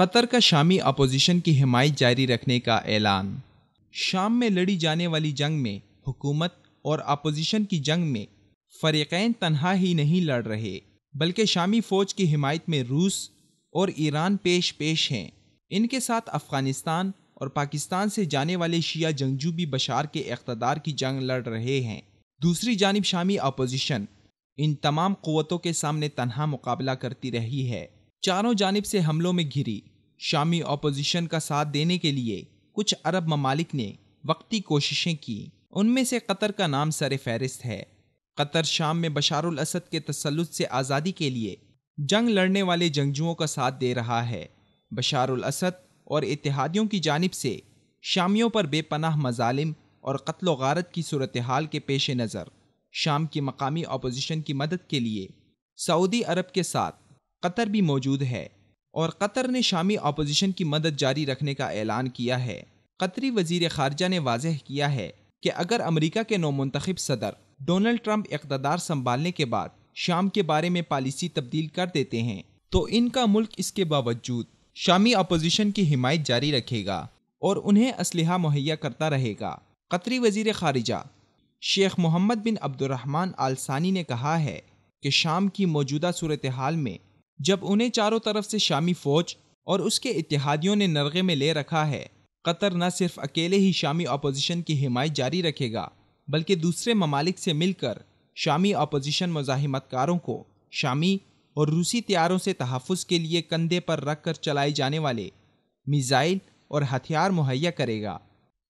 قطر کا شامی اپوزیشن کی حمایت جاری رکھنے کا اعلان۔ شام میں لڑی جانے والی جنگ میں حکومت اور اپوزیشن کی جنگ میں فریقین تنہا ہی نہیں لڑ رہے، بلکہ شامی فوج کی حمایت میں روس اور ایران پیش ہیں۔ ان کے ساتھ افغانستان اور پاکستان سے جانے والے شیعہ جنگجو بھی بشار کے اقتدار کی جنگ لڑ رہے ہیں۔ دوسری جانب شامی اپوزیشن ان تمام قوتوں کے سامنے تنہا مقابلہ کرتی رہی ہے، چاروں جانب سے حملوں میں گھری۔ شامی اپوزیشن کا ساتھ دینے کے لیے کچھ عرب ممالک نے وقتی کوششیں کی، ان میں سے قطر کا نام سر فہرست ہے۔ قطر شام میں بشار الاسد کے تسلط سے آزادی کے لیے جنگ لڑنے والے جنگجوؤں کا ساتھ دے رہا ہے۔ بشار الاسد اور اتحادیوں کی جانب سے شامیوں پر بے پناہ مظالم اور قتل و غارت کی صورتحال کے پیش نظر شام کی مقامی اپوزیشن کی مدد کے لیے سعودی عرب کے ساتھ قطر بھی موجود ہے، اور قطر نے شامی اپوزیشن کی مدد جاری رکھنے کا اعلان کیا ہے۔ قطری وزیر خارجہ نے واضح کیا ہے کہ اگر امریکہ کے نومنتخب صدر ڈونلڈ ٹرمپ اقتدار سنبھالنے کے بعد شام کے بارے میں پالیسی تبدیل کر دیتے ہیں تو ان کا ملک اس کے باوجود شامی اپوزیشن کی حمایت جاری رکھے گا اور انہیں اسلحہ مہیا کرتا رہے گا۔ قطری وزیر خارجہ شیخ محمد بن عبد الرحمن آل ثانی نے کہا ہے کہ شام کی موجودہ صورتحال میں جب انہیں چاروں طرف سے شامی فوج اور اس کے اتحادیوں نے نرغے میں لے رکھا ہے، قطر نہ صرف اکیلے ہی شامی اپوزیشن کی حمایت جاری رکھے گا بلکہ دوسرے ممالک سے مل کر شامی اپوزیشن مزاحمت کاروں کو شامی اور روسی طیاروں سے تحفظ کے لیے کندھے پر رکھ کر چلائے جانے والے میزائل اور ہتھیار مہیا کرے گا۔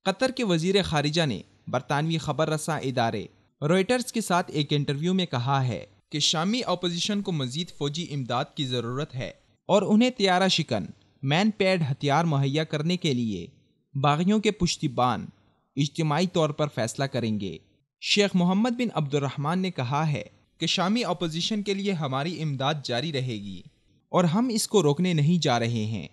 قطر کے وزیر خارجہ نے برطانوی خبر رساں ادارے روئٹرز کے ساتھ ایک انٹرویو میں کہا ہے کہ شامی اپوزیشن کو مزید فوجی امداد کی ضرورت ہے اور انہیں طیارہ شکن مین پیڈ ہتھیار مہیا کرنے کے لیے باغیوں کے پشتیبان اجتماعی طور پر فیصلہ کریں گے۔ شیخ محمد بن عبد الرحمن نے کہا ہے کہ شامی اپوزیشن کے لیے ہماری امداد جاری رہے گی اور ہم اس کو روکنے نہیں جا رہے ہیں۔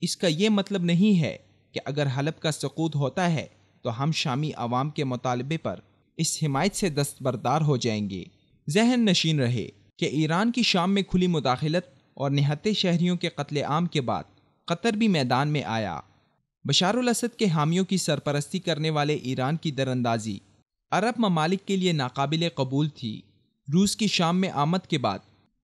اس کا یہ مطلب نہیں ہے کہ اگر حلب کا سقوط ہوتا ہے تو ہم شامی عوام کے مطالبے پر اس حمایت سے دستبردار ہو جائیں گے۔ ذہن نشین رہے کہ ایران کی شام میں کھلی مداخلت اور نہتے شہریوں کے قتل عام کے بعد قطر بھی میدان میں آیا۔ بشار الاسد کے حامیوں کی سرپرستی کرنے والے ایران کی دراندازی عرب ممالک کے لیے ناقابل قبول تھی۔ روس کی شام میں آمد کے بعد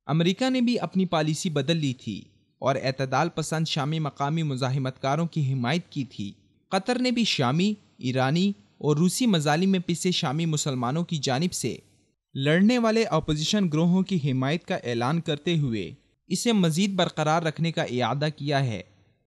امریکہ نے بھی اپنی پالیسی بدل لی تھی اور اعتدال پسند شامی مقامی مزاحمت کاروں کی حمایت کی تھی۔ قطر نے بھی شامی، ایرانی اور روسی مظالم میں پسے شامی مسلمانوں کی جانب سے لڑنے والے اپوزیشن گروہوں کی حمایت کا اعلان کرتے ہوئے اسے مزید برقرار رکھنے کا اعادہ کیا ہے۔